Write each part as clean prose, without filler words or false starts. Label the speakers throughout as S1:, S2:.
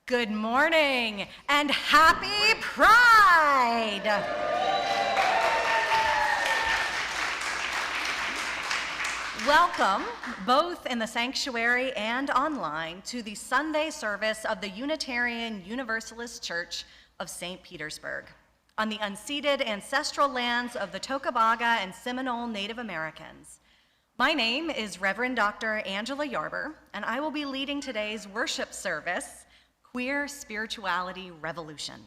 S1: Good morning and happy Pride! Welcome, both in the sanctuary and online, to the Sunday service of the Unitarian Universalist Church of St. Petersburg, on the unceded ancestral lands of the Tocobaga and Seminole Native Americans. My name is Reverend Dr. Angela Yarber, and I will be leading today's worship service, Queer Spirituality Revolution.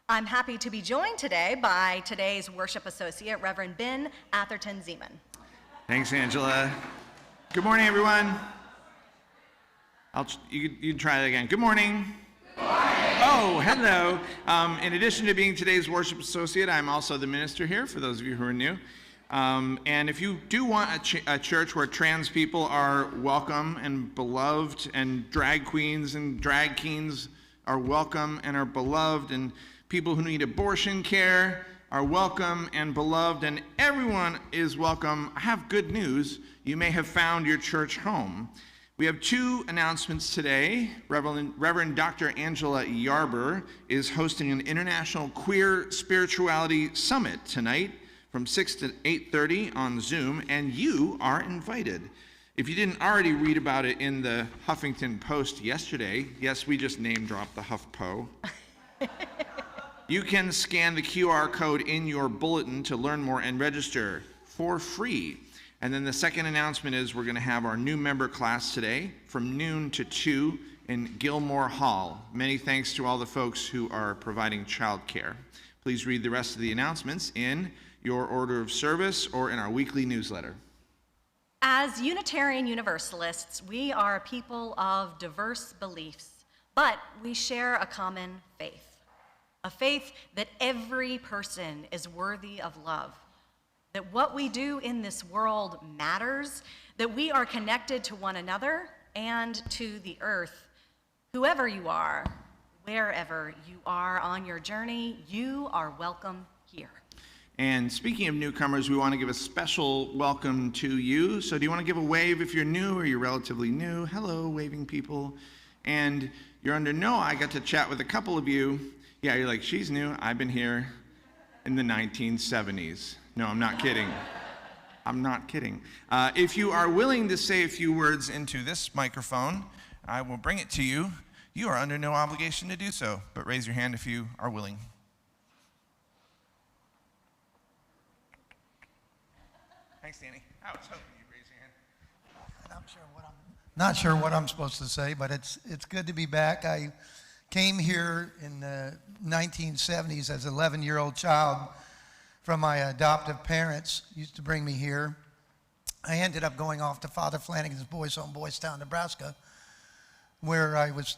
S1: I'm happy to be joined today by today's worship associate, Reverend Ben Atherton-Zeman.
S2: Thanks, Angela. Good morning, everyone. You can try it again. Good morning. Good morning. Oh, hello. In addition to being today's worship associate, I'm also the minister here, for those of you who are new. And if you do want a church where trans people are welcome and beloved, and drag queens and drag kings are welcome and are beloved, and people who need abortion care are welcome and beloved, and everyone is welcome, I have good news. You may have found your church home. We have two announcements today. Reverend Dr. Angela Yarber is hosting an International Queer Spirituality Summit tonight from 6 to 8:30 on Zoom, and you are invited. If you didn't already read about it in the Huffington Post yesterday, yes, we just name-dropped the HuffPo. You can scan the QR code in your bulletin to learn more and register for free. And then the second announcement is we're going to have our new member class today from noon to 2 in Gilmore Hall. Many thanks to all the folks who are providing childcare. Please read the rest of the announcements in your order of service or in our weekly newsletter.
S1: As Unitarian Universalists, we are a people of diverse beliefs, but we share a common faith. A faith that every person is worthy of love, that what we do in this world matters, that we are connected to one another and to the earth. Whoever you are, wherever you are on your journey, you are welcome here.
S2: And speaking of newcomers, we want to give a special welcome to you. So do you want to give a wave if you're new or you're relatively new? Hello, waving people. And you're under no, I got to chat with a couple of you. Yeah, you're like, she's new. I've been here in the 1970s. No, I'm not kidding. I'm not kidding. If you are willing to say a few words into this microphone, I will bring it to you. You are under no obligation to do so, but raise your hand if you are willing. Thanks, Danny. I was hoping you'd raise your hand.
S3: Not sure what I'm supposed to say, but it's good to be back. I came here in the 1970s as an 11-year-old child from my adoptive parents. Used to bring me here. I ended up going off to Father Flanagan's Boys Home, Boys Town, Nebraska, where I was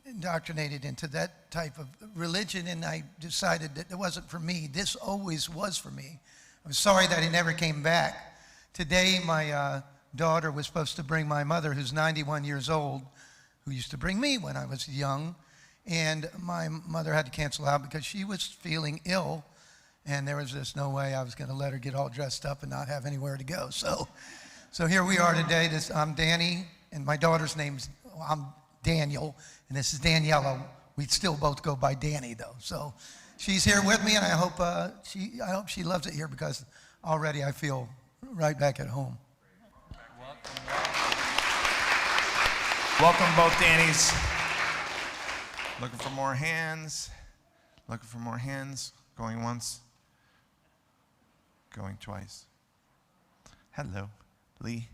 S3: indoctrinated into that type of religion, and I decided that it wasn't for me. This always was for me. I'm sorry that he never came back. Today, my daughter was supposed to bring my mother, who's 91 years old, who used to bring me when I was young, and my mother had to cancel out because she was feeling ill, and there was just no way I was going to let her get all dressed up and not have anywhere to go. So here we are today. I'm Danny, and my daughter's I'm Daniel, and this is Daniela. We still both go by Danny, though. So she's here with me, and I hope she loves it here because already I feel right back at home.
S2: Welcome both Dannys. Looking for more hands. Looking for more hands. Going once. Going twice. Hello, Lee.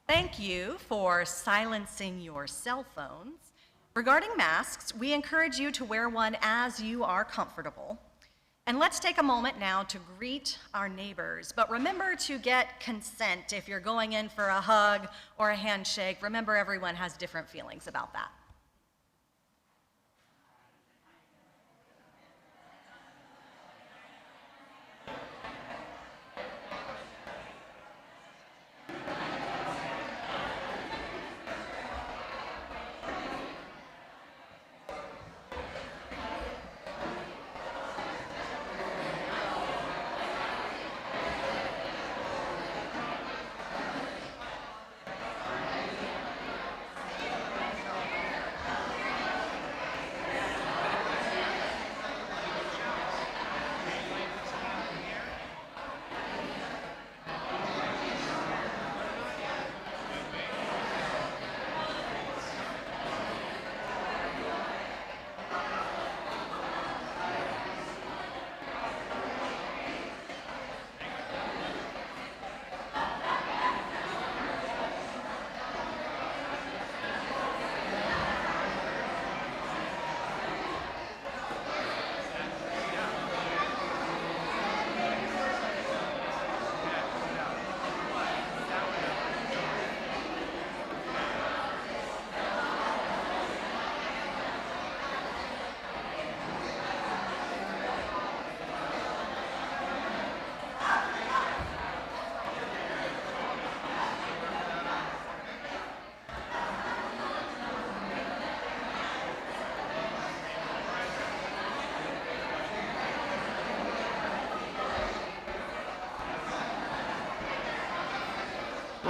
S1: Thank you for silencing your cell phones. Regarding masks, we encourage you to wear one as you are comfortable. And let's take a moment now to greet our neighbors. But remember to get consent if you're going in for a hug or a handshake. Remember, everyone has different feelings about that.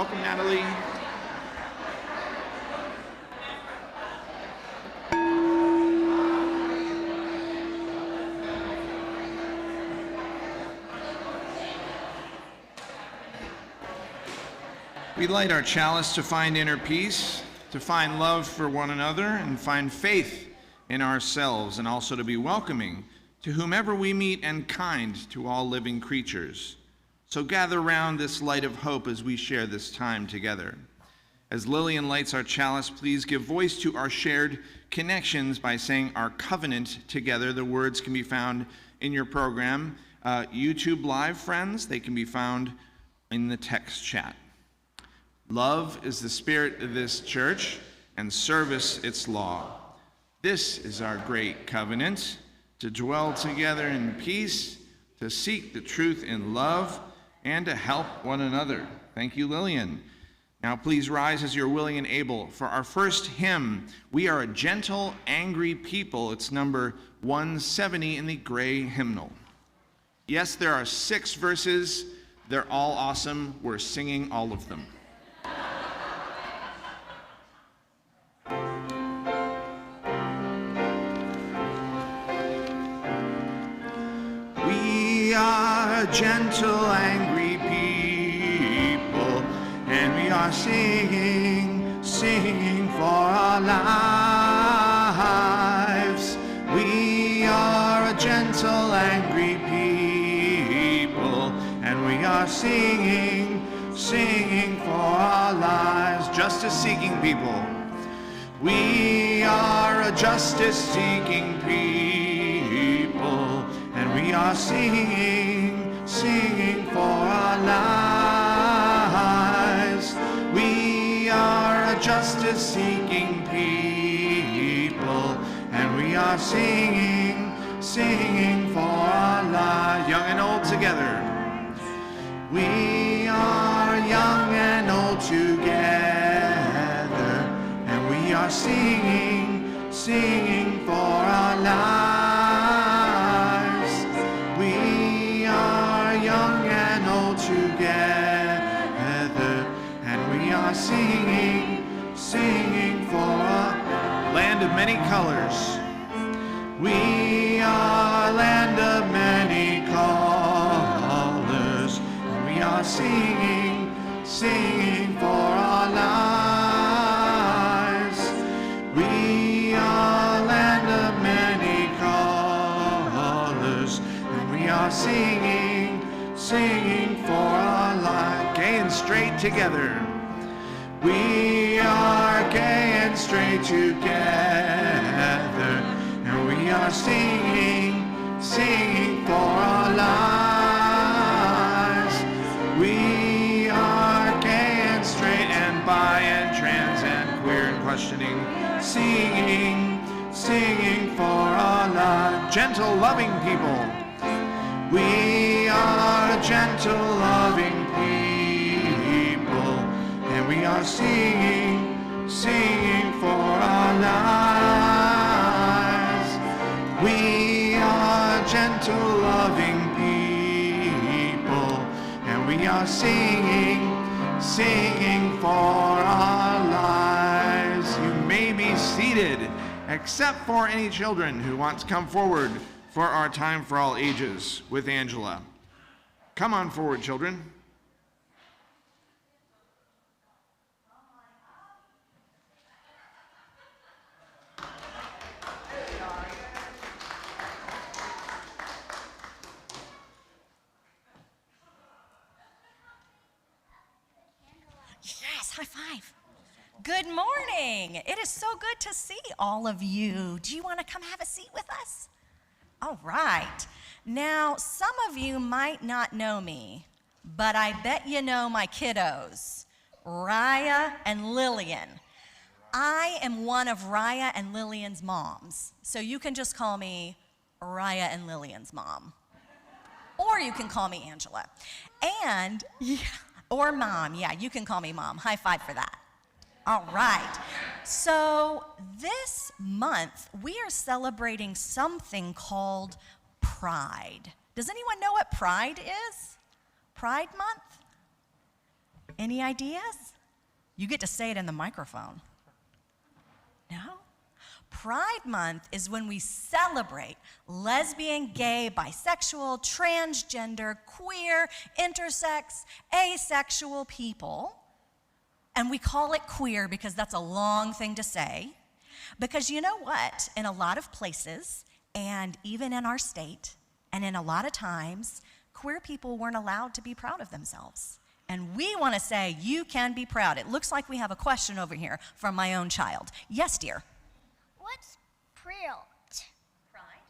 S2: Welcome, Natalie. We light our chalice to find inner peace, to find love for one another, and find faith in ourselves, and also to be welcoming to whomever we meet and kind to all living creatures. So gather round this light of hope as we share this time together. As Lillian lights our chalice, please give voice to our shared connections by saying our covenant together. The words can be found in your program. YouTube Live friends, they can be found in the text chat. Love is the spirit of this church, and service its law. This is our great covenant, to dwell together in peace, to seek the truth in love, and to help one another. Thank you, Lillian. Now please rise as you're willing and able for our first hymn. We are a gentle, angry people. It's number 170 in the gray hymnal. Yes, there are 6 verses. They're all awesome. We're singing all of them. We are gentle, angry people, and we are singing for our lives. We are a gentle, angry people, and we are singing for our lives. Justice-seeking people. We are a justice-seeking people, and we are singing for our lives. We are a justice-seeking people, and we are singing for our lives. Young and old together. We are young and old together, and we are singing for our lives. We are young and old together, and we are singing for our land of many colors. We are land of many colors, and we are singing for our lives. We are land of many colors, and we are singing for our lives. Gay and straight together. We are gay and straight together, and we are singing for our lives. We are gay and straight and bi and trans and queer and questioning, singing for our lives. Gentle, loving people. We are gentle, loving people, and we are singing for our lives. We are gentle, loving people, and we are singing for our lives. You may be seated, except for any children who want to come forward for our time for all ages with Angela. Come on forward, children.
S1: Yes, high five. Good morning. It is so good to see all of you. Do you want to come have a seat with us? All right. Now, some of you might not know me, but I bet you know my kiddos, Raya and Lillian. I am one of Raya and Lillian's moms, so you can just call me Raya and Lillian's mom. Or you can call me Angela. And, or mom, yeah, you can call me mom. High five for that. All right. So this month, we are celebrating something called Pride. Does anyone know what Pride is? Pride Month? Any ideas? You get to say it in the microphone. No? Pride Month is when we celebrate lesbian, gay, bisexual, transgender, queer, intersex, asexual people. And we call it queer because that's a long thing to say. Because you know what? In a lot of places, and even in our state, and in a lot of times, queer people weren't allowed to be proud of themselves. And we want to say, you can be proud. It looks like we have a question over here from my own child. Yes, dear.
S4: What's pride?
S1: Pride?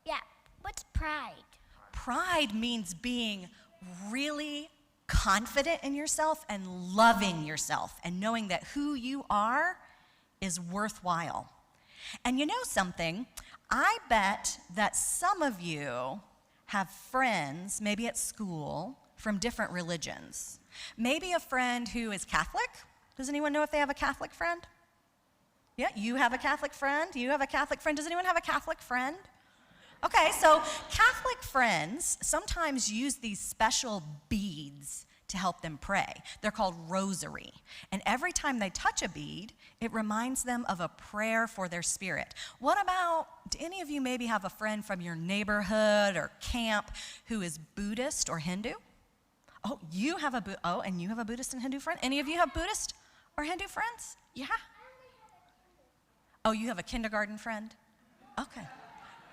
S4: Yeah, what's pride?
S1: Pride means being really confident in yourself and loving yourself and knowing that who you are is worthwhile. And you know something? I bet that some of you have friends, maybe at school, from different religions. Maybe a friend who is Catholic. Does anyone know if they have a Catholic friend? Yeah, you have a Catholic friend. You have a Catholic friend. Does anyone have a Catholic friend? Okay, so Catholic friends sometimes use these special beads to help them pray. They're called rosary. And every time they touch a bead, it reminds them of a prayer for their spirit. What about, do any of you maybe have a friend from your neighborhood or camp who is Buddhist or Hindu? Oh, you have and you have a Buddhist and Hindu friend? Any of you have Buddhist or Hindu friends? Yeah. Oh, you have a kindergarten friend? Okay.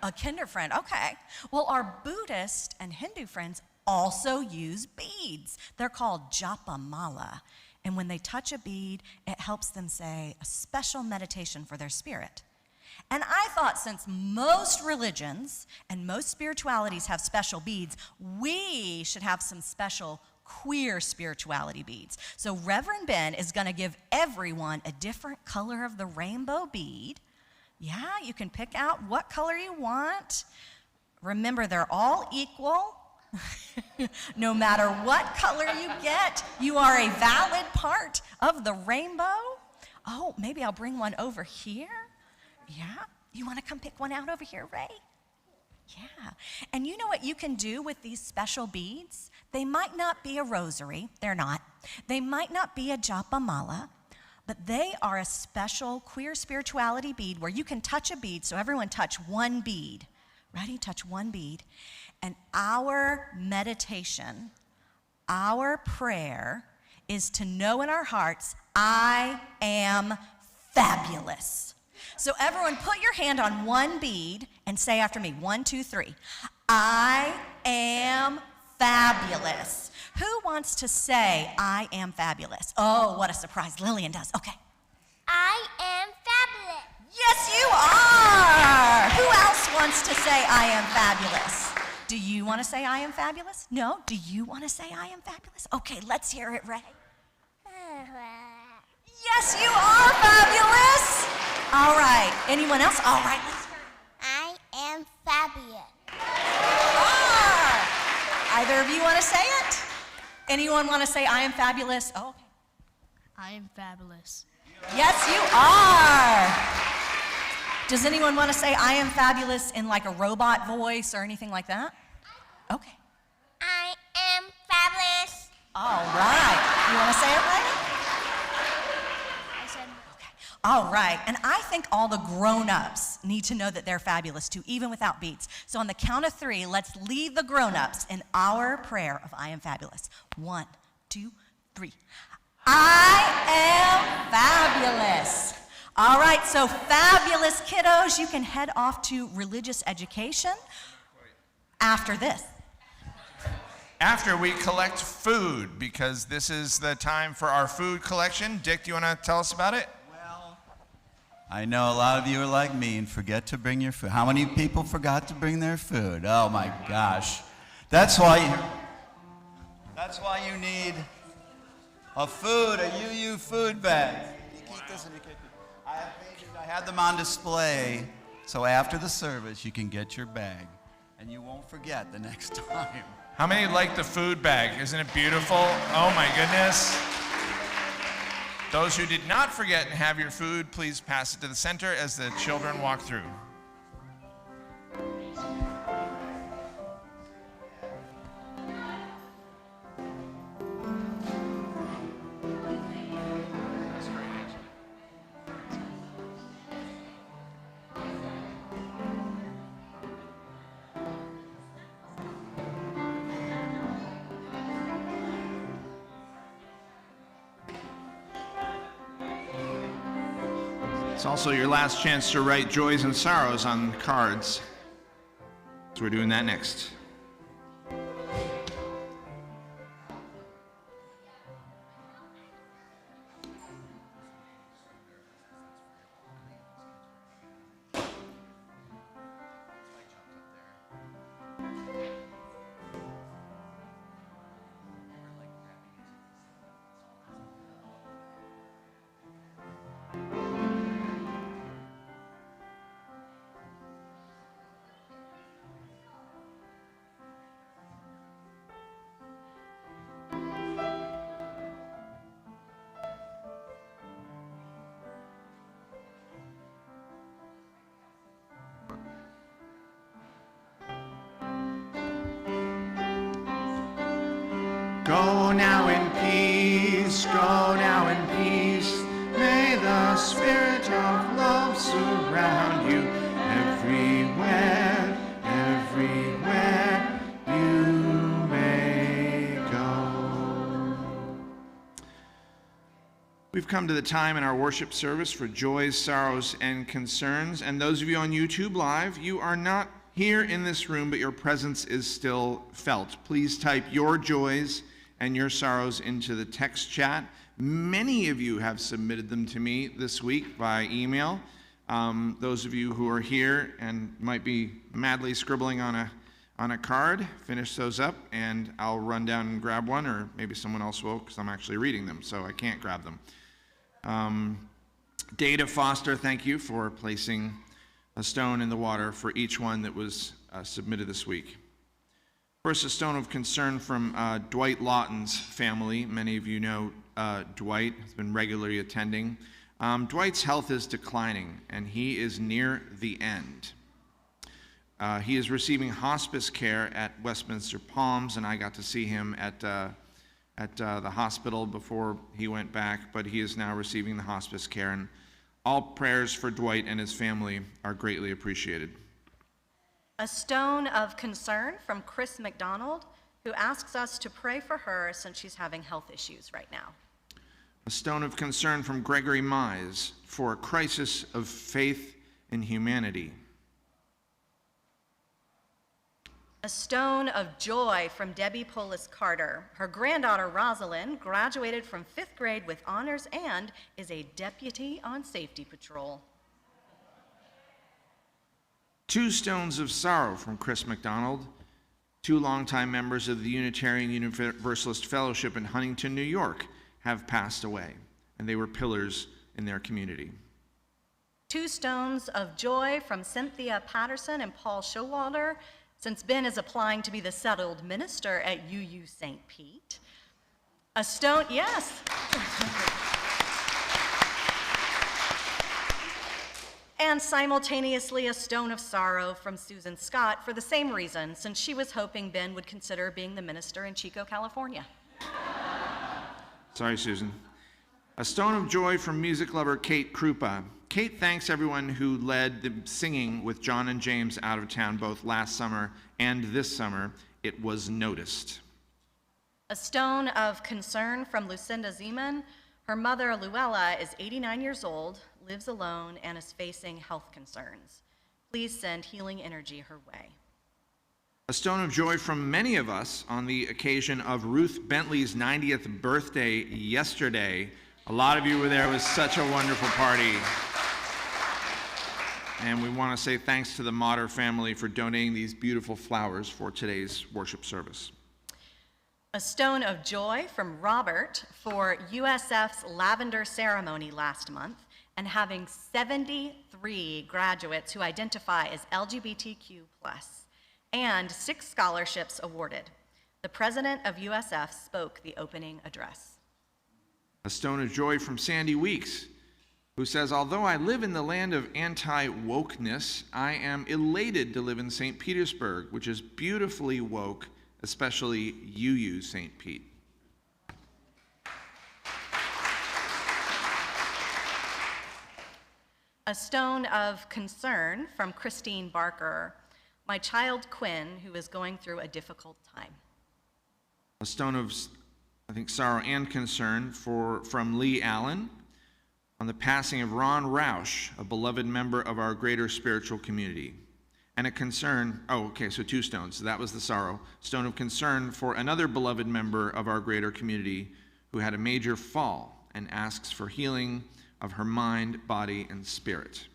S1: A kinder friend, okay. Well, our Buddhist and Hindu friends also use beads. They're called japa mala. And when they touch a bead, it helps them say a special meditation for their spirit. And I thought since most religions and most spiritualities have special beads, we should have some special queer spirituality beads. So Reverend Ben is going to give everyone a different color of the rainbow bead. Yeah, you can pick out what color you want. Remember, they're all equal. No matter what color you get, you are a valid part of the rainbow. Oh, maybe I'll bring one over here. Yeah, you want to come pick one out over here, Ray? Yeah, and you know what you can do with these special beads? They might not be a rosary, they're not. They might not be a japa mala, but they are a special queer spirituality bead where you can touch a bead, so everyone touch one bead. Ready? Touch one bead. And our meditation, our prayer is to know in our hearts, I am fabulous. So everyone put your hand on one bead and say after me, 1, 2, 3. I am fabulous. Who wants to say, I am fabulous? Oh, what a surprise. Lillian does. Okay.
S4: I am fabulous.
S1: Yes, you are. Who else wants to say, I am fabulous? Do you want to say, I am fabulous? No? Do you want to say, I am fabulous? Okay, let's hear it, Ray. Yes, you are fabulous. All right. Anyone else? All right, let's hear it.
S4: I am fabulous.
S1: Either of you want to say it? Anyone want to say, I am fabulous? Oh, okay.
S5: I am fabulous.
S1: Yes, you are. Does anyone want to say, I am fabulous in like a robot voice or anything like that? Okay.
S4: I am fabulous.
S1: All right. You want to say it, Ray?
S5: I said,
S1: Okay. All right. And I think all the grown-ups need to know that they're fabulous too, even without beats. So on the count of 3, let's lead the grown-ups in our prayer of I am fabulous. 1, 2, 3. I am fabulous. All right, so fabulous kiddos, you can head off to religious education after this.
S2: After we collect food, because this is the time for our food collection. Dick, do you want to tell us about it?
S6: Well, I know a lot of you are like me and forget to bring your food. How many people forgot to bring their food? Oh my gosh. That's why you need a UU food bag. You keep this in your kitchen. I had them on display, so after the service you can get your bag, and you won't forget the next time.
S2: How many like the food bag? Isn't it beautiful? Oh my goodness. Those who did not forget and have your food, please pass it to the center as the children walk through. It's also your last chance to write joys and sorrows on cards. So we're doing that next. Go now in peace, go now in peace. May the spirit of love surround you everywhere, everywhere you may go. We've come to the time in our worship service for joys, sorrows, and concerns. And those of you on YouTube Live, you are not here in this room, but your presence is still felt. Please type your joys and your sorrows into the text chat. Many of you have submitted them to me this week by email. Those of you who are here and might be madly scribbling on a card, finish those up and I'll run down and grab one, or maybe someone else will because I'm actually reading them, so I can't grab them. Data Foster, thank you for placing a stone in the water for each one that was submitted this week. First, a stone of concern from Dwight Lawton's family. Many of you know Dwight has been regularly attending. Dwight's health is declining, and he is near the end. He is receiving hospice care at Westminster Palms, and I got to see him at the hospital before he went back, but he is now receiving the hospice care, and all prayers for Dwight and his family are greatly appreciated.
S1: A stone of concern from Chris McDonald, who asks us to pray for her since she's having health issues right now.
S2: A stone of concern from Gregory Mize for a crisis of faith in humanity.
S1: A stone of joy from Debbie Polis Carter. Her granddaughter Rosalind graduated from 5th grade with honors and is a deputy on safety patrol.
S2: 2 stones of sorrow from Chris McDonald. 2 longtime members of the Unitarian Universalist Fellowship in Huntington, New York, have passed away, and they were pillars in their community.
S1: 2 stones of joy from Cynthia Patterson and Paul Showalter, since Ben is applying to be the settled minister at UU St. Pete. A stone, yes. And simultaneously a stone of sorrow from Susan Scott for the same reason, since she was hoping Ben would consider being the minister in Chico, California.
S2: Sorry, Susan. A stone of joy from music lover Kate Krupa. Kate thanks everyone who led the singing with John and James out of town both last summer and this summer. It was noticed.
S1: A stone of concern from Lucinda Zeman. Her mother, Luella, is 89 years old, lives alone, and is facing health concerns. Please send healing energy her way.
S2: A stone of joy from many of us on the occasion of Ruth Bentley's 90th birthday yesterday. A lot of you were there. It was such a wonderful party. And we want to say thanks to the Motter family for donating these beautiful flowers for today's worship service.
S1: A stone of joy from Robert for USF's lavender ceremony last month and having 73 graduates who identify as LGBTQ+, and 6 scholarships awarded. The president of USF spoke the opening address.
S2: A stone of joy from Sandy Weeks, who says, although I live in the land of anti-wokeness, I am elated to live in St. Petersburg, which is beautifully woke, especially UU St. Pete.
S1: A stone of concern from Christine Barker, my child Quinn, who is going through a difficult time.
S2: A stone of, I think, sorrow and concern from Lee Allen. on the passing of Ron Roush, a beloved member of our greater spiritual community, and a concern, so 2 stones. So that was the sorrow. Stone of concern for another beloved member of our greater community who had a major fall and asks for healing of her mind, body, and spirit.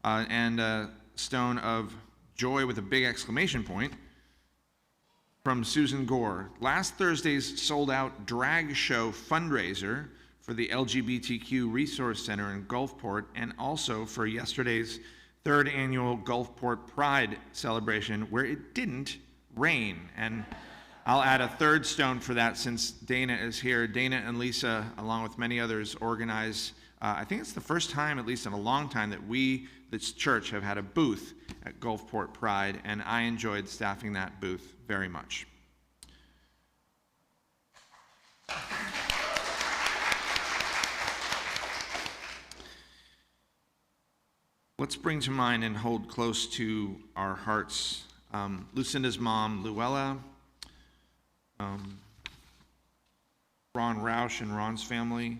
S2: And a stone of joy with a big exclamation point from Susan Gore. Last Thursday's sold-out drag show fundraiser for the LGBTQ Resource Center in Gulfport, and also for yesterday's 3rd annual Gulfport Pride celebration, where it didn't rain. And I'll add a 3rd stone for that since Dana is here. Dana and Lisa, along with many others, organize, I think it's the first time, at least in a long time, that we, this church, have had a booth at Gulfport Pride, and I enjoyed staffing that booth very much. Let's bring to mind and hold close to our hearts Lucinda's mom, Luella, Ron Roush and Ron's family,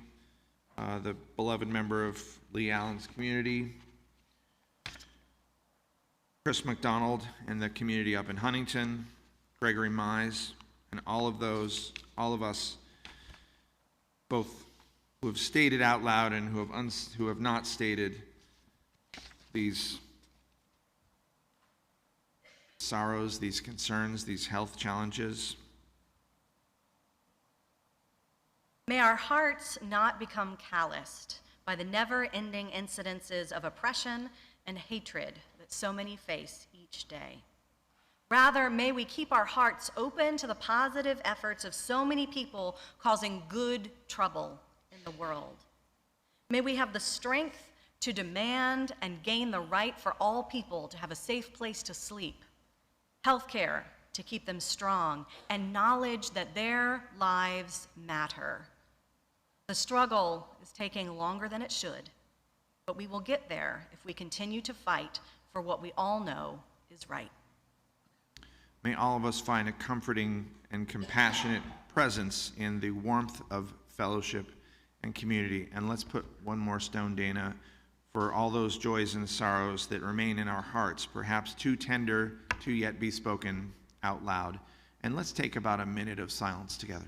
S2: the beloved member of Lee Allen's community, Chris McDonald and the community up in Huntington, Gregory Mize, and all of us, both who have stated out loud and who have not stated these sorrows, these concerns, these health challenges.
S1: May our hearts not become calloused by the never-ending incidences of oppression and hatred that so many face each day. Rather, may we keep our hearts open to the positive efforts of so many people causing good trouble in the world. May we have the strength to demand and gain the right for all people to have a safe place to sleep, health care to keep them strong, and knowledge that their lives matter. The struggle is taking longer than it should, but we will get there if we continue to fight for what we all know is right.
S2: May all of us find a comforting and compassionate presence in the warmth of fellowship and community. And let's put one more stone, Dana, for all those joys and sorrows that remain in our hearts, perhaps too tender to yet be spoken out loud. And let's take about a minute of silence together.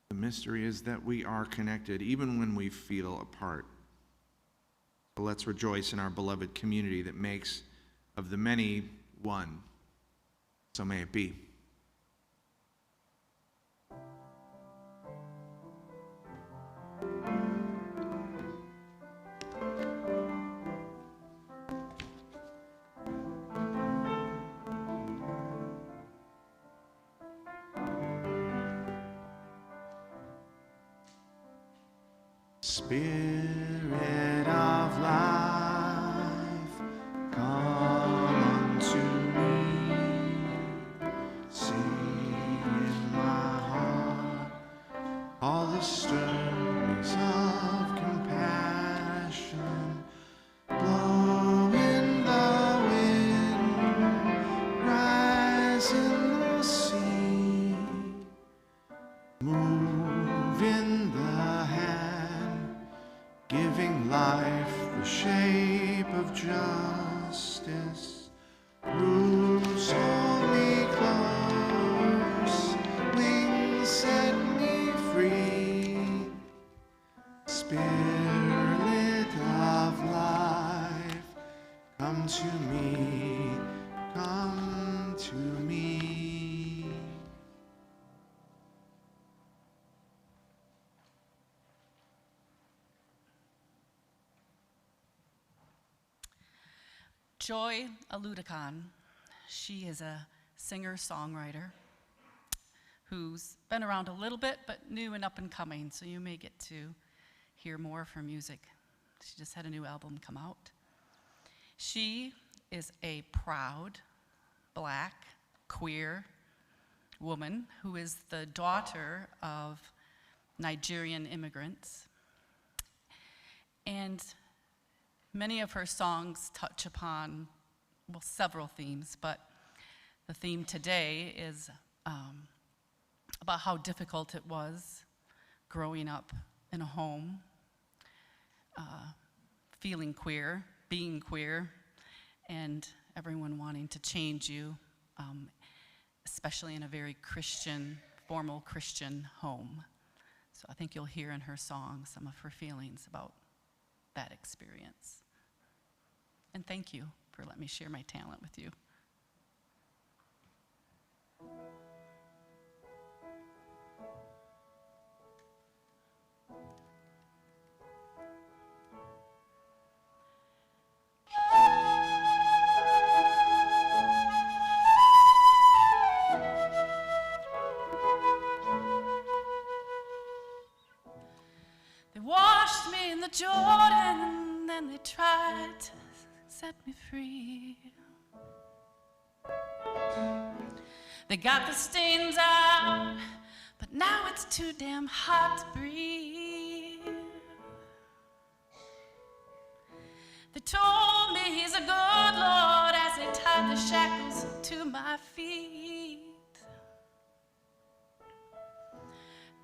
S2: The mystery is that we are connected even when we feel apart. So let's rejoice in our beloved community that makes of the many one. So may it be. Spirit of life, come unto me. See in my heart all the stirrings of compassion. Blow in the wind, rise in the sea, move in the hand, giving life the shape of justice. Roots hold me close. to me, come to me.
S7: Joy Aludicon. She is a singer-songwriter who's been around a little bit, but new and up and coming, so you may get to hear more of her music. She just had a new album come out. She is a proud, Black, queer woman who is the daughter of Nigerian immigrants. And many of her songs touch upon, well, several themes, but the theme today is about how difficult it was growing up in a home, feeling queer, being queer, and everyone wanting to change you, especially in a very Christian, formal Christian home. So I think you'll hear in her song some of her feelings about that experience. And thank you for letting me share my talent with you. They washed me in the Jordan, and then they tried to set me free. They got the stains out, but now it's too damn hot to breathe. They told me he's a good Lord as they tied the shackles to my feet.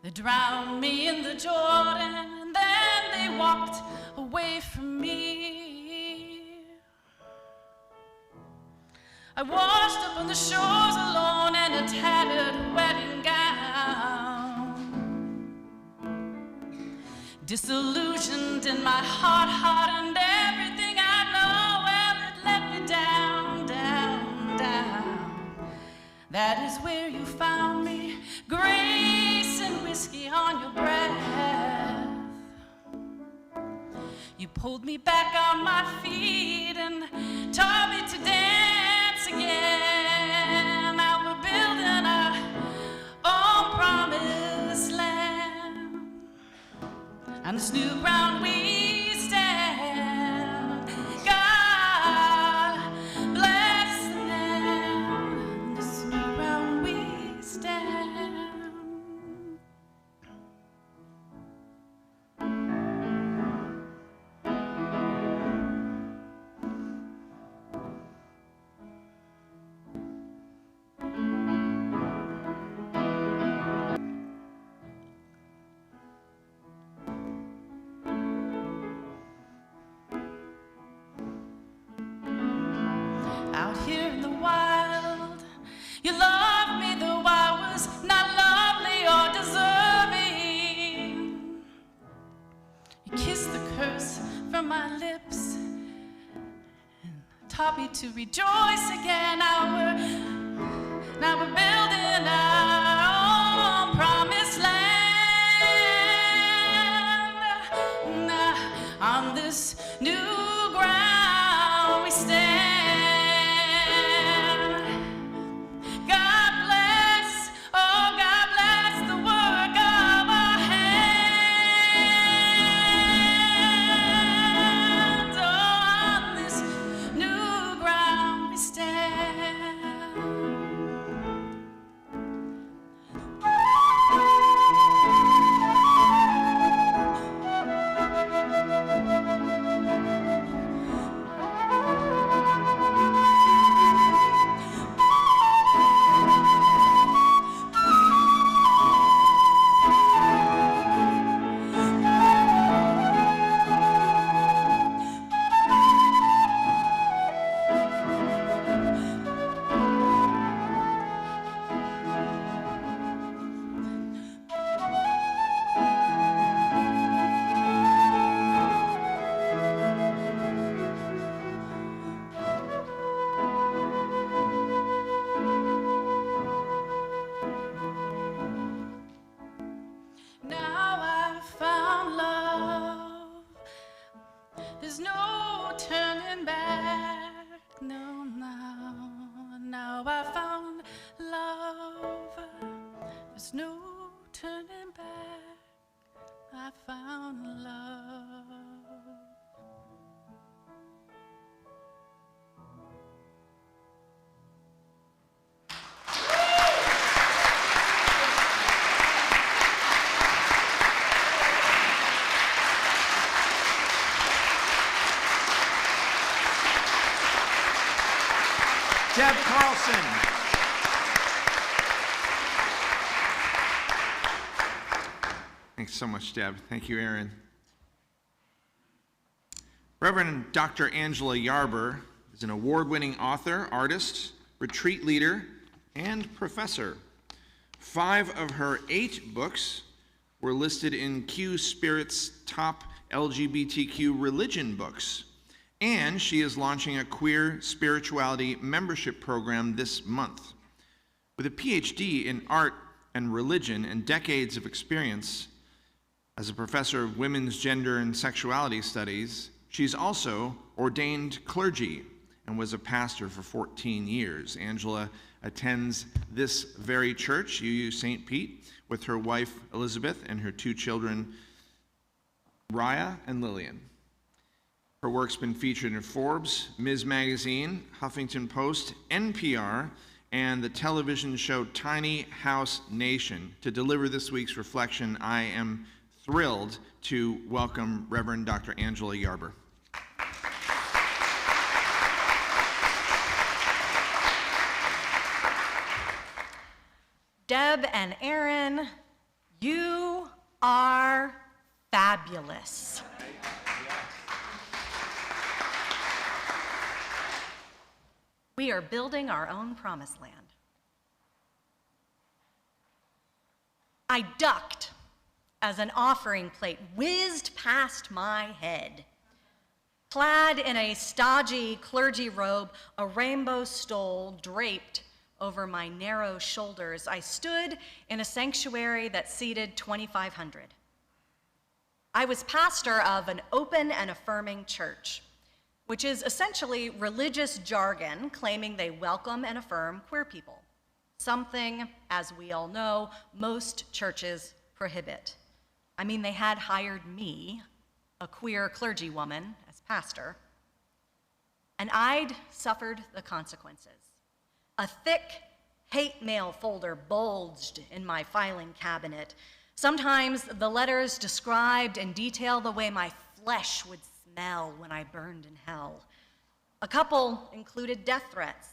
S7: They drowned me in the Jordan, and then they walked away from me. I washed up on the shores alone in a tattered wedding gown, disillusioned in my heart, and everything I know, well, it let me down, down, down. That is where you found me, grace and whiskey on your breath. You pulled me back on my feet and taught me to dance again. Now we're building our own promised land. On this new ground we stand. God bless the land. On this new ground we stand. Out here in the wild, you loved me though I was not lovely or deserving. You kissed the curse from my lips and taught me to rejoice again. Now we're building our own promised land. On this new ground we stand. turning back. No, now I found love. There's no turning back. I found love.
S2: Deb Carlson. Thanks so much, Deb. Thank you, Aaron. Reverend Dr. Angela Yarber is an award-winning author, artist, retreat leader, and professor. 5 of her 8 books were listed in Q Spirit's top LGBTQ religion books. And she is launching a queer spirituality membership program this month. With a PhD in art and religion and decades of experience as a professor of women's gender and sexuality studies, she's also ordained clergy and was a pastor for 14 years. Angela attends this very church, UU St. Pete, with her wife Elizabeth and her 2 children, Raya and Lillian. Her work's been featured in Forbes, Ms. Magazine, Huffington Post, NPR, and the television show Tiny House Nation. To deliver this week's reflection, I am thrilled to welcome Reverend Dr. Angela Yarber.
S1: Deb and Aaron, you are fabulous. We are building our own promised land. I ducked as an offering plate whizzed past my head. Clad in a stodgy clergy robe, a rainbow stole draped over my narrow shoulders, I stood in a sanctuary that seated 2,500. I was pastor of an open and affirming church, which is essentially religious jargon claiming they welcome and affirm queer people, something, as we all know, most churches prohibit. I mean, they had hired me, a queer clergywoman, as pastor, and I'd suffered the consequences. A thick hate mail folder bulged in my filing cabinet. Sometimes the letters described in detail the way my flesh would smell when I burned in hell. A couple included death threats,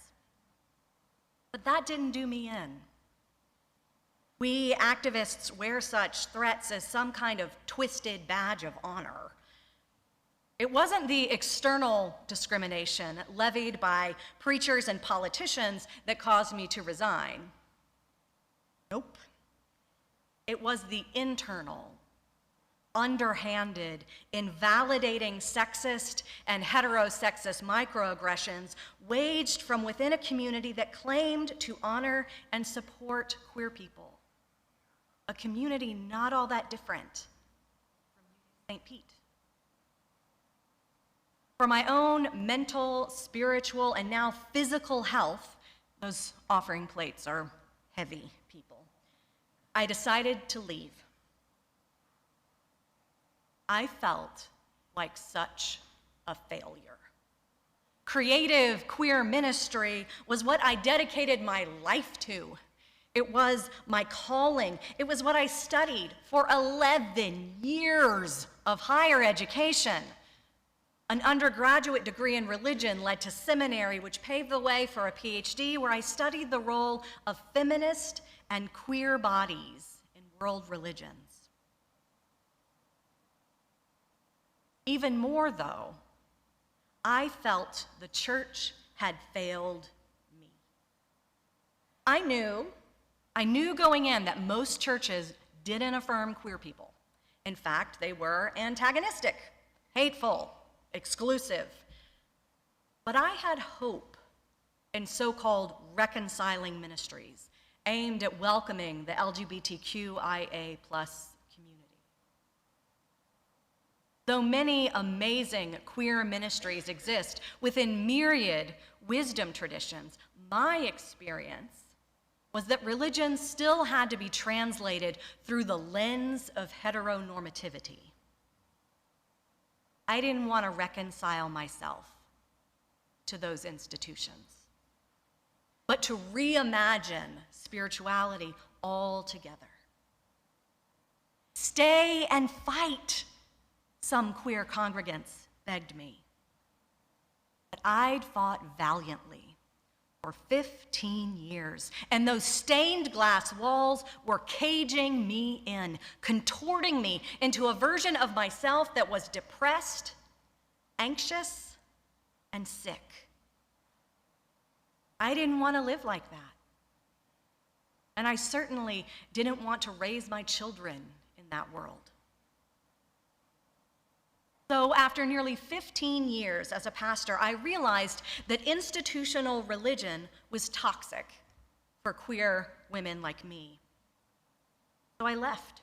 S1: but that didn't do me in. We activists wear such threats as some kind of twisted badge of honor. It wasn't the external discrimination levied by preachers and politicians that caused me to resign. Nope. It was the internal, underhanded, invalidating sexist and heterosexist microaggressions waged from within a community that claimed to honor and support queer people. A community not all that different from St. Pete. For my own mental, spiritual, and now physical health, those offering plates are heavy, people, I decided to leave. I felt like such a failure. Creative queer ministry was what I dedicated my life to. It was my calling. It was what I studied for 11 years of higher education. An undergraduate degree in religion led to seminary, which paved the way for a PhD, where I studied the role of feminist and queer bodies in world religions. Even more, though, I felt the church had failed me. I knew going in that most churches didn't affirm queer people. In fact, they were antagonistic, hateful, exclusive. But I had hope in so-called reconciling ministries aimed at welcoming the LGBTQIA+ community. Though many amazing queer ministries exist within myriad wisdom traditions, my experience was that religion still had to be translated through the lens of heteronormativity. I didn't want to reconcile myself to those institutions, but to reimagine spirituality altogether. Stay and fight, some queer congregants begged me. But I'd fought valiantly for 15 years, and those stained glass walls were caging me in, contorting me into a version of myself that was depressed, anxious, and sick. I didn't want to live like that. And I certainly didn't want to raise my children in that world. So after nearly 15 years as a pastor, I realized that institutional religion was toxic for queer women like me. So I left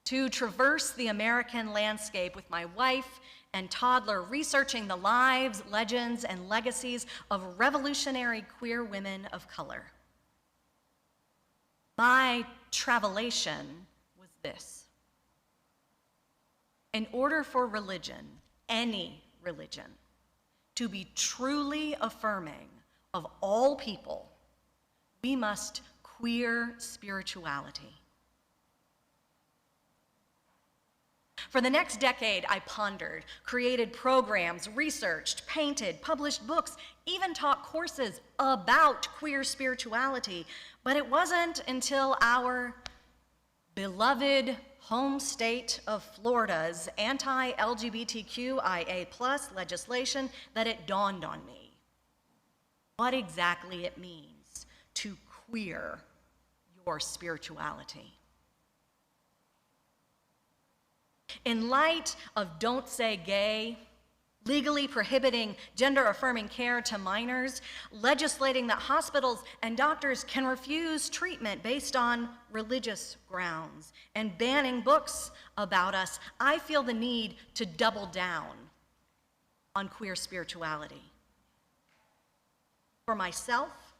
S1: to traverse the American landscape with my wife and toddler, researching the lives, legends, and legacies of revolutionary queer women of color. My travelation was this. In order for religion, any religion, to be truly affirming of all people, we must queer spirituality. For the next decade, I pondered, created programs, researched, painted, published books, even taught courses about queer spirituality. But it wasn't until our beloved home state of Florida's anti-LGBTQIA+ legislation that it dawned on me what exactly it means to queer your spirituality. In light of Don't Say Gay, legally prohibiting gender-affirming care to minors, legislating that hospitals and doctors can refuse treatment based on religious grounds, and banning books about us, I feel the need to double down on queer spirituality for myself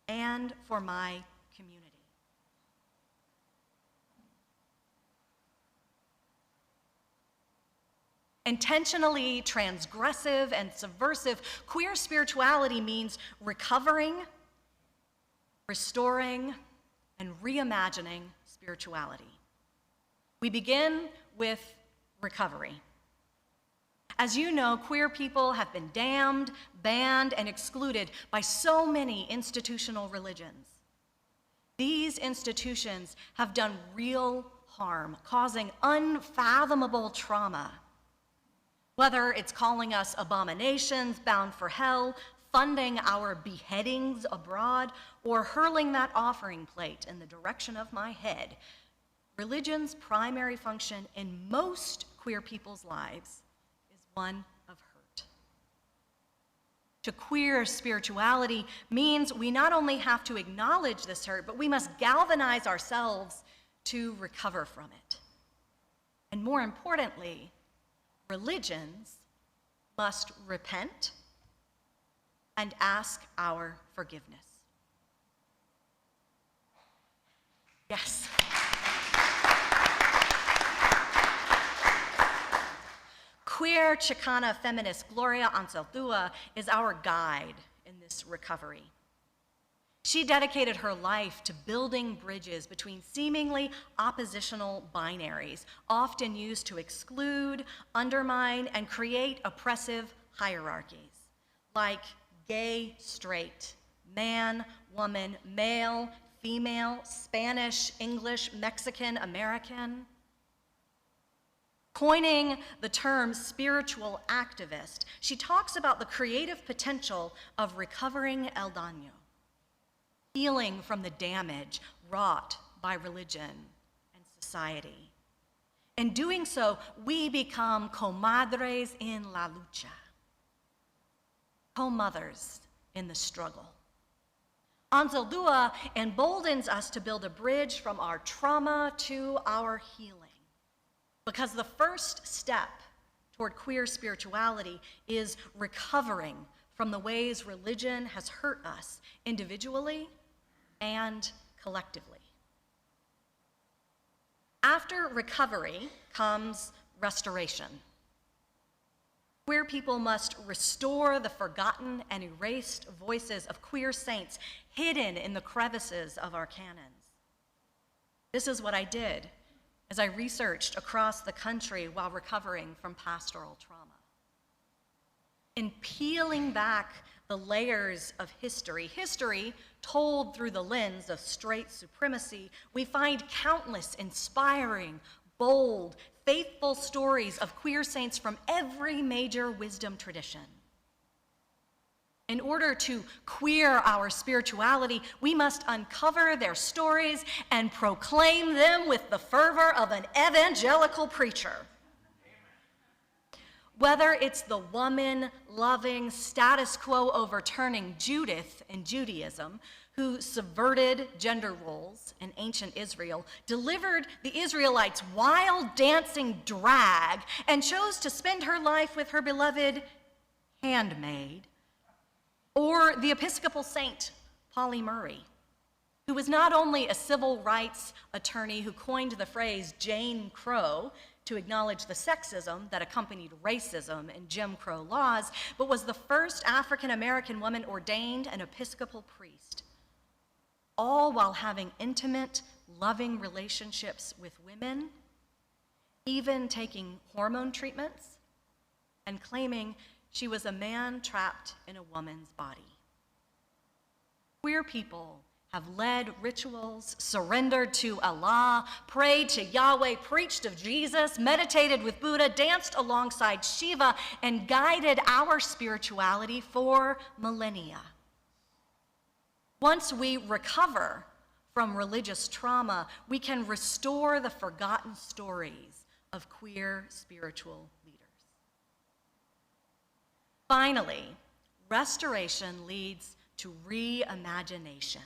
S1: and for my community. Intentionally transgressive and subversive, queer spirituality means recovering, restoring, and reimagining spirituality. We begin with recovery. As you know, queer people have been damned, banned, and excluded by so many institutional religions. These institutions have done real harm, causing unfathomable trauma. Whether it's calling us abominations bound for hell, funding our beheadings abroad, or hurling that offering plate in the direction of my head, religion's primary function in most queer people's lives is one of hurt. To queer spirituality means we not only have to acknowledge this hurt, but we must galvanize ourselves to recover from it. And more importantly, religions must repent and ask our forgiveness. Yes. Queer Chicana feminist Gloria Anzaldúa is our guide in this recovery. She dedicated her life to building bridges between seemingly oppositional binaries, often used to exclude, undermine, and create oppressive hierarchies, like gay, straight, man, woman, male, female, Spanish, English, Mexican, American. Coining the term spiritual activist, she talks about the creative potential of recovering el daño, healing from the damage wrought by religion and society. In doing so, we become comadres en la lucha, co-mothers in the struggle. Anzaldúa emboldens us to build a bridge from our trauma to our healing. Because the first step toward queer spirituality is recovering from the ways religion has hurt us individually and collectively. After recovery comes restoration. Queer people must restore the forgotten and erased voices of queer saints hidden in the crevices of our canons. This is what I did as I researched across the country while recovering from pastoral trauma. In peeling back the layers of history told through the lens of straight supremacy, we find countless inspiring, bold, faithful stories of queer saints from every major wisdom tradition. In order to queer our spirituality, we must uncover their stories and proclaim them with the fervor of an evangelical preacher. Whether it's the woman-loving, status quo overturning Judith in Judaism, who subverted gender roles in ancient Israel, delivered the Israelites wild dancing drag, and chose to spend her life with her beloved handmaid, or the Episcopal saint Polly Murray, who was not only a civil rights attorney who coined the phrase Jane Crow to acknowledge the sexism that accompanied racism in Jim Crow laws, but was the first African-American woman ordained an Episcopal priest, all while having intimate, loving relationships with women, even taking hormone treatments, and claiming she was a man trapped in a woman's body. Queer people have led rituals, surrendered to Allah, prayed to Yahweh, preached of Jesus, meditated with Buddha, danced alongside Shiva, and guided our spirituality for millennia. Once we recover from religious trauma, we can restore the forgotten stories of queer spiritual leaders. Finally, restoration leads to reimagination.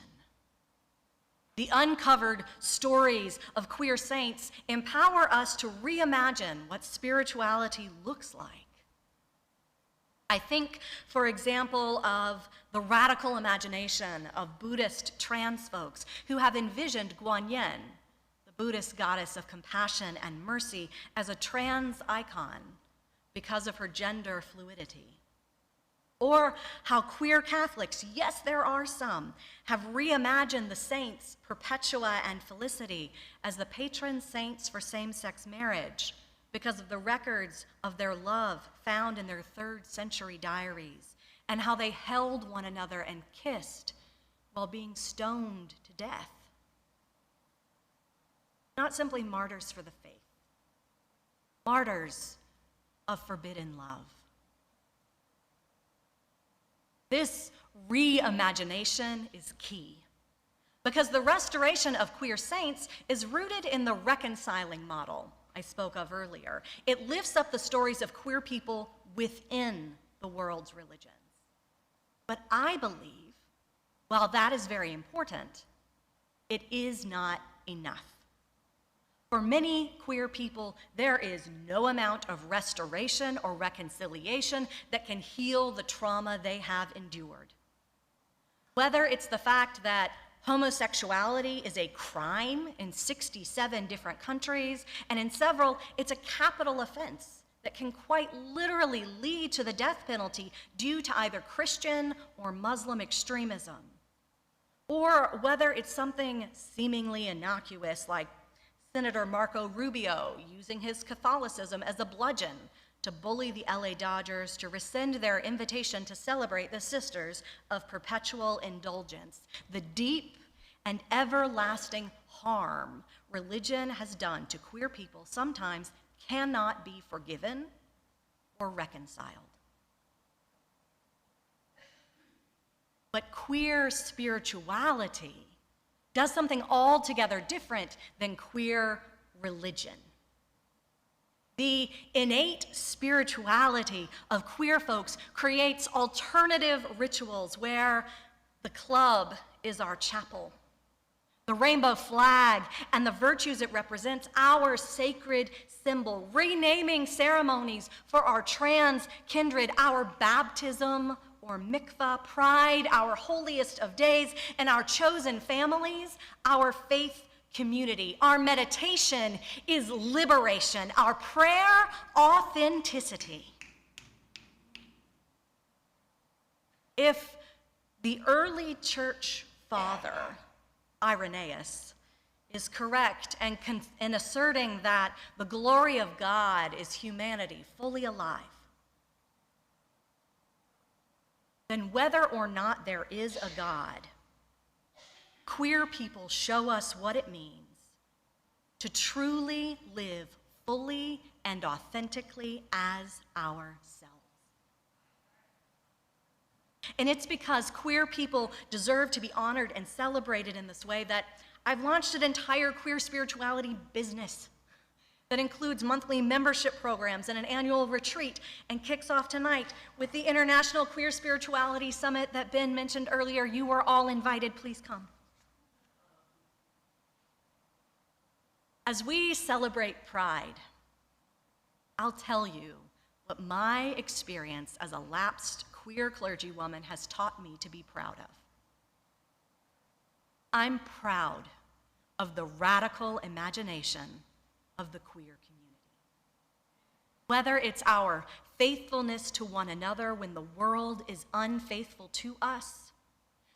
S1: The uncovered stories of queer saints empower us to reimagine what spirituality looks like. I think, for example, of the radical imagination of Buddhist trans folks who have envisioned Guanyin, the Buddhist goddess of compassion and mercy, as a trans icon because of her gender fluidity. Or how queer Catholics, yes, there are some, have reimagined the saints Perpetua and Felicity as the patron saints for same-sex marriage because of the records of their love found in their 3rd century diaries, and how they held one another and kissed while being stoned to death. Not simply martyrs for the faith, martyrs of forbidden love. This reimagination is key because the restoration of queer saints is rooted in the reconciling model I spoke of earlier. It lifts up the stories of queer people within the world's religions. But I believe, while that is very important, it is not enough. For many queer people, there is no amount of restoration or reconciliation that can heal the trauma they have endured. Whether it's the fact that homosexuality is a crime in 67 different countries, and in several, it's a capital offense that can quite literally lead to the death penalty due to either Christian or Muslim extremism. Or whether it's something seemingly innocuous like Senator Marco Rubio using his Catholicism as a bludgeon to bully the LA Dodgers to rescind their invitation to celebrate the Sisters of Perpetual Indulgence. The deep and everlasting harm religion has done to queer people sometimes cannot be forgiven or reconciled. But queer spirituality does something altogether different than queer religion. The innate spirituality of queer folks creates alternative rituals where the club is our chapel, the rainbow flag, and the virtues it represents, our sacred symbol, renaming ceremonies for our trans kindred, our baptism or mikvah, pride, our holiest of days, and our chosen families, our faith community. Our meditation is liberation, our prayer, authenticity. If the early church father, Irenaeus, is correct in asserting that the glory of God is humanity fully alive, then whether or not there is a God, queer people show us what it means to truly live fully and authentically as ourselves. And it's because queer people deserve to be honored and celebrated in this way that I've launched an entire queer spirituality business that includes monthly membership programs and an annual retreat, and kicks off tonight with the International Queer Spirituality Summit that Ben mentioned earlier. You are all invited. Please come. As we celebrate Pride, I'll tell you what my experience as a lapsed queer clergywoman has taught me to be proud of. I'm proud of the radical imagination of the queer community. Whether it's our faithfulness to one another when the world is unfaithful to us,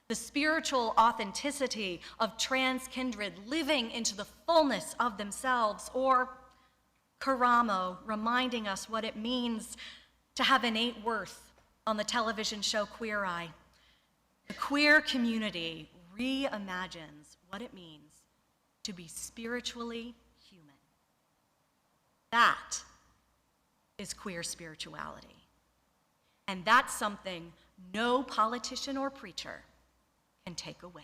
S1: the spiritual authenticity of trans kindred living into the fullness of themselves, or Karamo reminding us what it means to have innate worth on the television show Queer Eye. The queer community reimagines what it means to be spiritually human. That is queer spirituality. And that's something no politician or preacher can take away.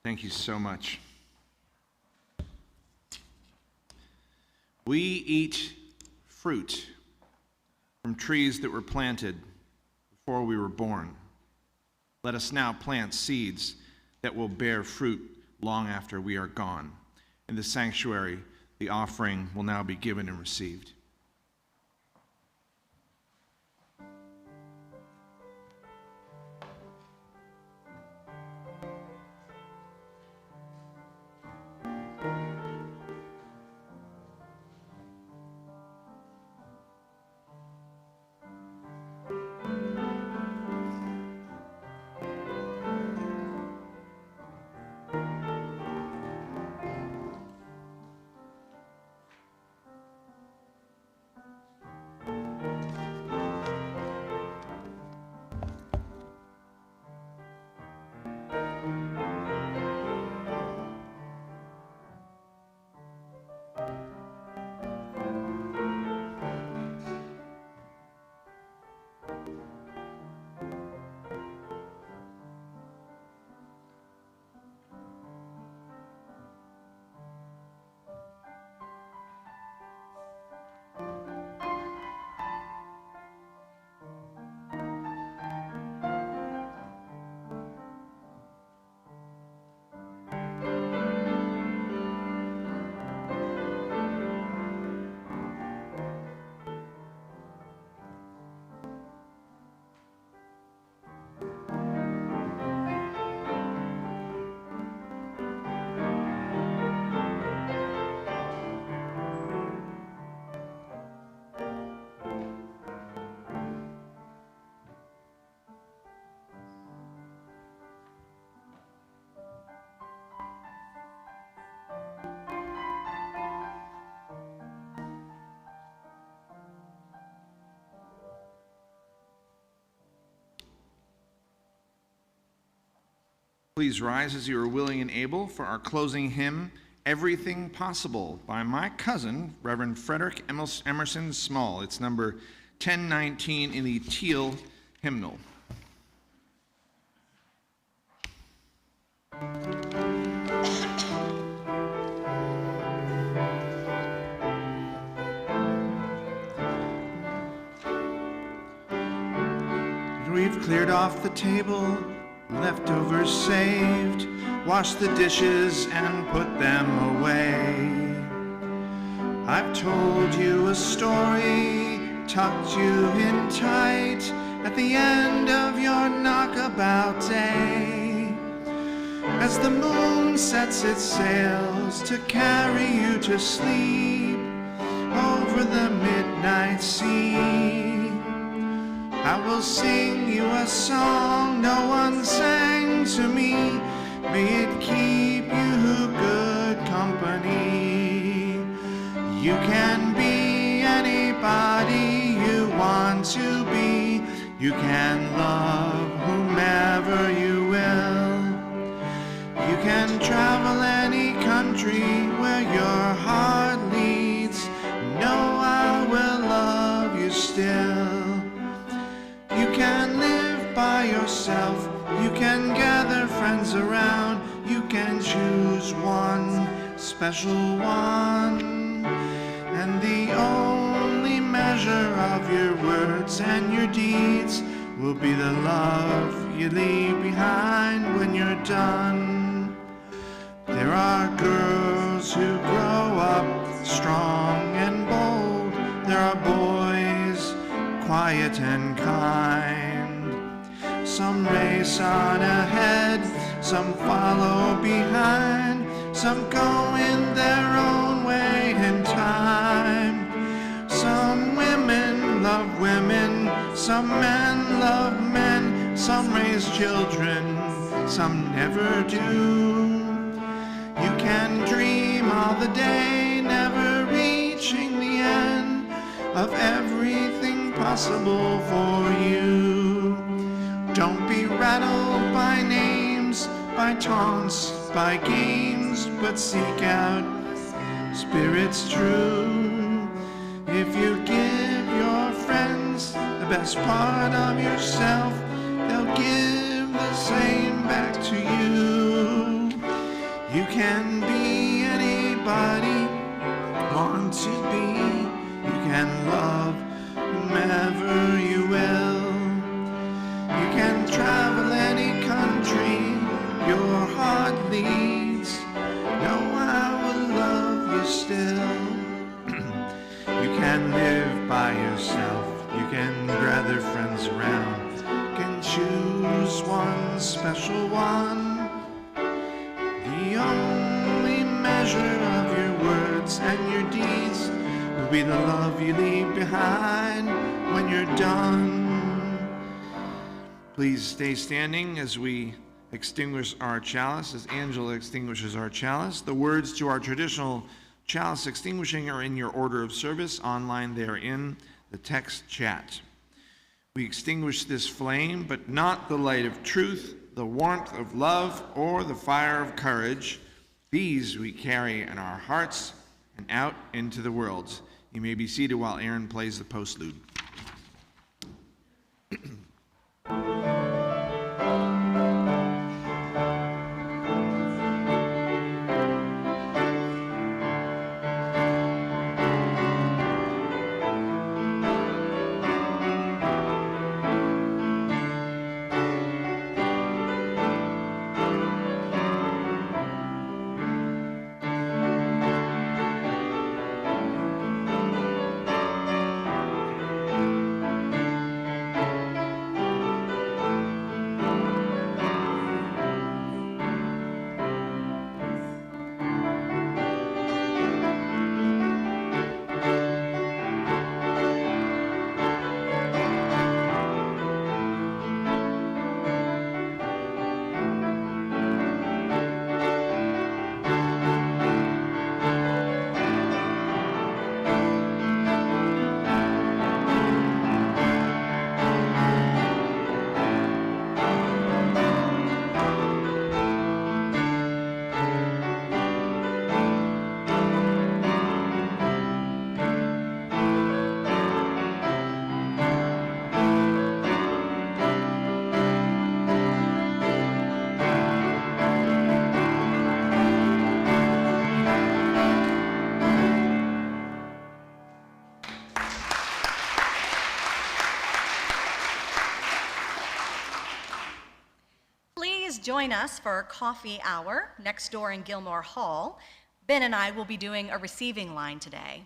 S2: Thank you so much. We eat fruit from trees that were planted before we were born. Let us now plant seeds that will bear fruit long after we are gone. In the sanctuary, the offering will now be given and received. Please rise as you are willing and able for our closing hymn, Everything Possible by my cousin, Reverend Frederick Emerson Small. It's number 1019 in the teal hymnal. We've cleared off the table, leftovers saved, washed the dishes and put them away. I've told you a story, tucked you in tight at the end of your knockabout day. As the moon sets its sails to carry you to sleep over the midnight sea, I will sing you a song no one sang to me. May it keep you good company. You can be anybody you want to be. You can love whomever you will. You can travel any country where your heart leads. No, I will love you still. You can live by yourself, you can gather friends around, you can choose one special one. And the only measure of your words and your deeds will be the love you leave behind when you're done. There are girls who grow up strong and bold, there are boys quiet and kind. Some race on ahead, some follow behind, some go in their own way in time. Some women love women, some men love men, some raise children, some never do. You can dream all the day, never reaching the end of everything possible for you. Don't be rattled by names, by taunts, by games, but seek out spirits true. If you give your friends the best part of yourself, they'll give the same back to you. You can be anybody you want to be. You can love whomever you will. You can travel any country your heart leads. No, I will love you still. You can live by yourself. You can gather friends around. You can choose one special one. The only measure of your words and your deeds will be the love you leave behind when you're done. Please stay standing as we extinguish our chalice, as Angela extinguishes our chalice. The words to our traditional chalice extinguishing are in your order of service. Online, they are in the text chat. We extinguish this flame, but not the light of truth, the warmth of love, or the fire of courage. These we carry in our hearts and out into the world. You may be seated while Aaron plays the postlude.
S1: join us for coffee hour next door in Gilmore Hall, Ben and I will be doing a receiving line today.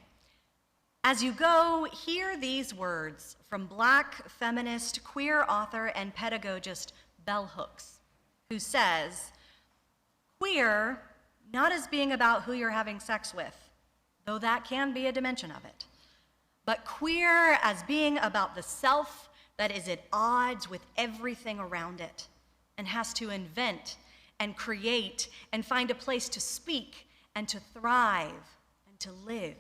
S1: As you go, hear these words from Black feminist, queer author, and pedagogist Bell Hooks, who says, "Queer, not as being about who you're having sex with, though that can be a dimension of it, but queer as being about the self that is at odds with everything around it and has to invent and create and find a place to speak and to thrive and to live."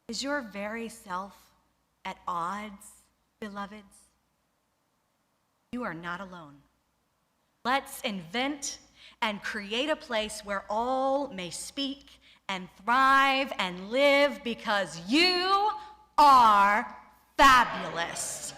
S1: Is your very self at odds, beloveds? You are not alone. Let's invent and create a place where all may speak and thrive and live because you are fabulous.